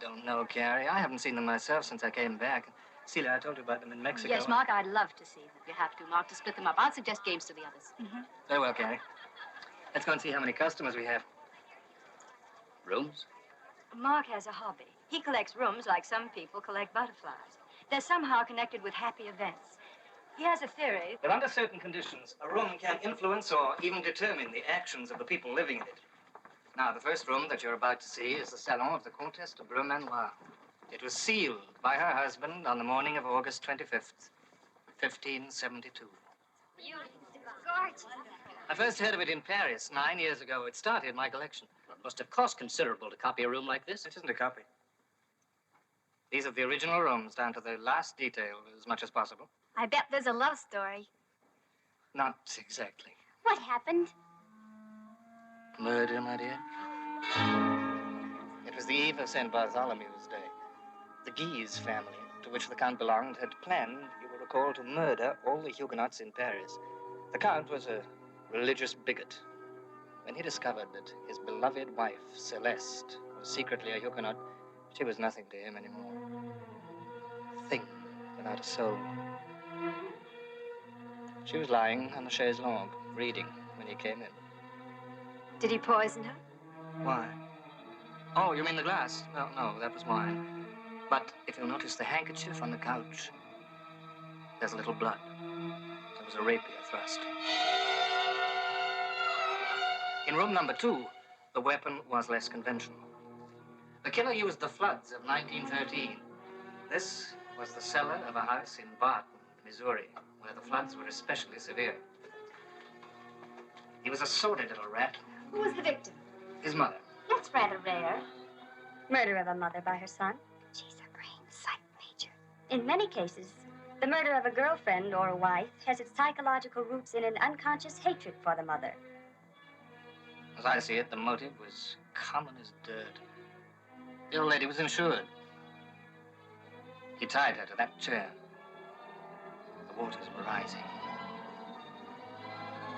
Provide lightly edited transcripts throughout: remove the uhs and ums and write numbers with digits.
don't know, Carrie. I haven't seen them myself since I came back. Celia, I told you about them in Mexico. Yes, Mark, I'd love to see them. If you have to, Mark, to split them up. I'll suggest games to the others. Mm-hmm. Very well, Carrie. Let's go and see how many customers we have. Rooms? Mark has a hobby. He collects rooms like some people collect butterflies. They're somehow connected with happy events. He has a theory. That under certain conditions, a room can influence or even determine the actions of the people living in it. Now, the first room that you're about to see is the salon of the Comtesse de Bremanois. It was sealed by her husband on the morning of August 25th, 1572. Beautiful. Gorgeous. I first heard of it in Paris 9 years ago. It started my collection. It must have cost considerable to copy a room like this. It isn't a copy. These are the original rooms, down to the last detail, as much as possible. I bet there's a love story. Not exactly. What happened? Murder, my dear. It was the eve of St. Bartholomew's Day. The Guise family, to which the Count belonged, had planned, you will recall, to murder all the Huguenots in Paris. The Count was a religious bigot. When he discovered that his beloved wife, Celeste, was secretly a Huguenot, she was nothing to him anymore. A thing without a soul. She was lying on the chaise longue, reading, when he came in. Did he poison her? Why? Oh, you mean the glass? Well, no, that was wine. But if you'll notice the handkerchief on the couch, there's a little blood. There was a rapier thrust. In room number 2, the weapon was less conventional. The killer used the floods of 1913. This was the cellar of a house in Barton, Missouri, where the floods were especially severe. He was a sordid little rat. Who was the victim? His mother. That's rather rare. Murder of a mother by her son. She's a brain psych major. In many cases, the murder of a girlfriend or a wife has its psychological roots in an unconscious hatred for the mother. As I see it, the motive was common as dirt. The old lady was insured. He tied her to that chair. The waters were rising.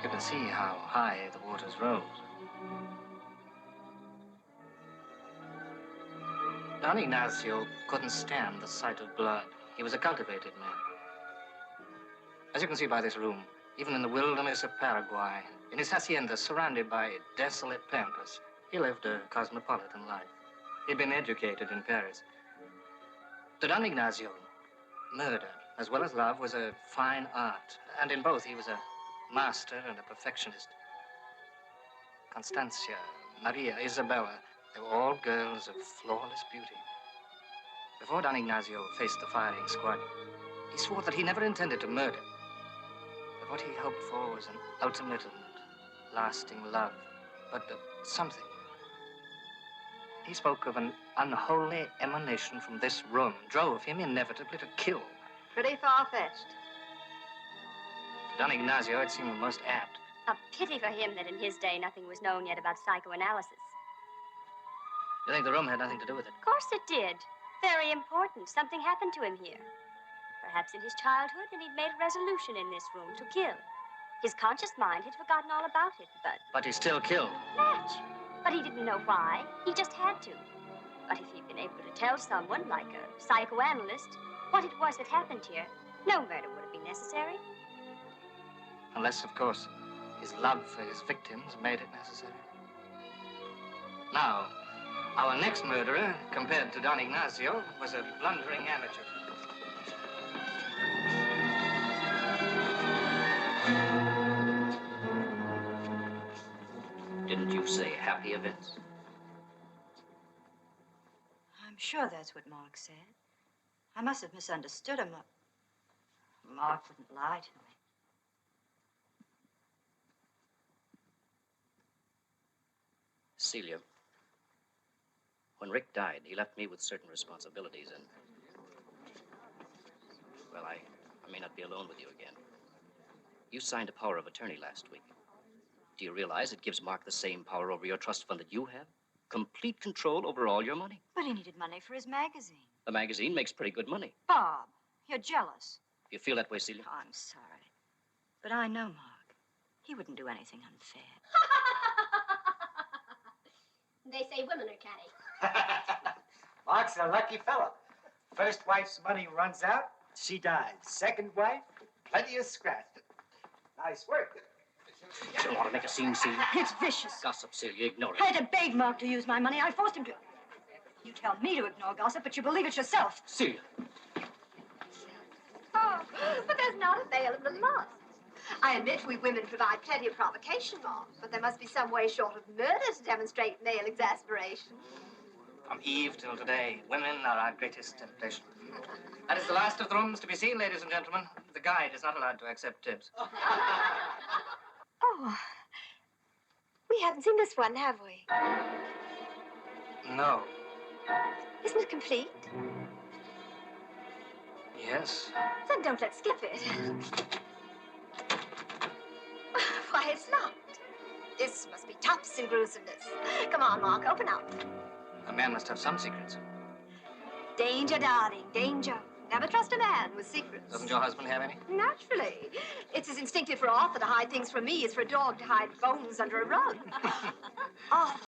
You can see how high the waters rose. Don Ignacio couldn't stand the sight of blood. He was a cultivated man. As you can see by this room, even in the wilderness of Paraguay, in his hacienda surrounded by desolate pampas, he lived a cosmopolitan life. He'd been educated in Paris. To Don Ignacio, murder, as well as love, was a fine art. And in both, he was a master and a perfectionist. Constancia, Maria, Isabella, they were all girls of flawless beauty. Before Don Ignacio faced the firing squad, he swore that he never intended to murder. But what he hoped for was an ultimate and lasting love, but something. He spoke of an unholy emanation from this room, drove him inevitably to kill. Pretty far-fetched. To Don Ignacio, it seemed most apt. A pity for him that in his day nothing was known yet about psychoanalysis. You think the room had nothing to do with it? Of course it did. Very important. Something happened to him here. Perhaps in his childhood, and he'd made a resolution in this room to kill. His conscious mind had forgotten all about it, but... But he still killed. Match. But he didn't know why. He just had to. But if he'd been able to tell someone, like a psychoanalyst, what it was that happened here, no murder would have been necessary. Unless, of course, his love for his victims made it necessary. Now, our next murderer, compared to Don Ignacio, was a blundering amateur. Didn't you say happy events? I'm sure that's what Mark said. I must have misunderstood him. Mark wouldn't lie to me. Celia, when Rick died, he left me with certain responsibilities and... Well, I may not be alone with you again. You signed a power of attorney last week. Do you realize it gives Mark the same power over your trust fund that you have? Complete control over all your money. But he needed money for his magazine. The magazine makes pretty good money. Bob, you're jealous. You feel that way, Celia? Oh, I'm sorry. But I know Mark. He wouldn't do anything unfair. They say women are catty. Mark's a lucky fella. First wife's money runs out, she dies. Second wife, plenty of scratch. Nice work. You don't want to make a scene, Celia. It's vicious. Gossip, Celia, ignore it. I had to beg Mark to use my money. I forced him to. You tell me to ignore gossip, but you believe it yourself. Celia. Oh, but there's not a veil in the lost. I admit we women provide plenty of provocation, Mark, but there must be some way short of murder to demonstrate male exasperation. From Eve till today, women are our greatest temptation. That is the last of the rooms to be seen, ladies and gentlemen. The guide is not allowed to accept tips. Oh, we haven't seen this one, have we? No. Isn't it complete? Yes. Then don't let's skip it. Why, it's locked. This must be tops in gruesomeness. Come on, Mark, open up. A man must have some secrets. Danger, darling, danger. Never trust a man with secrets. Doesn't your husband have any? Naturally. It's as instinctive for Arthur to hide things from me as for a dog to hide bones under a rug. Arthur,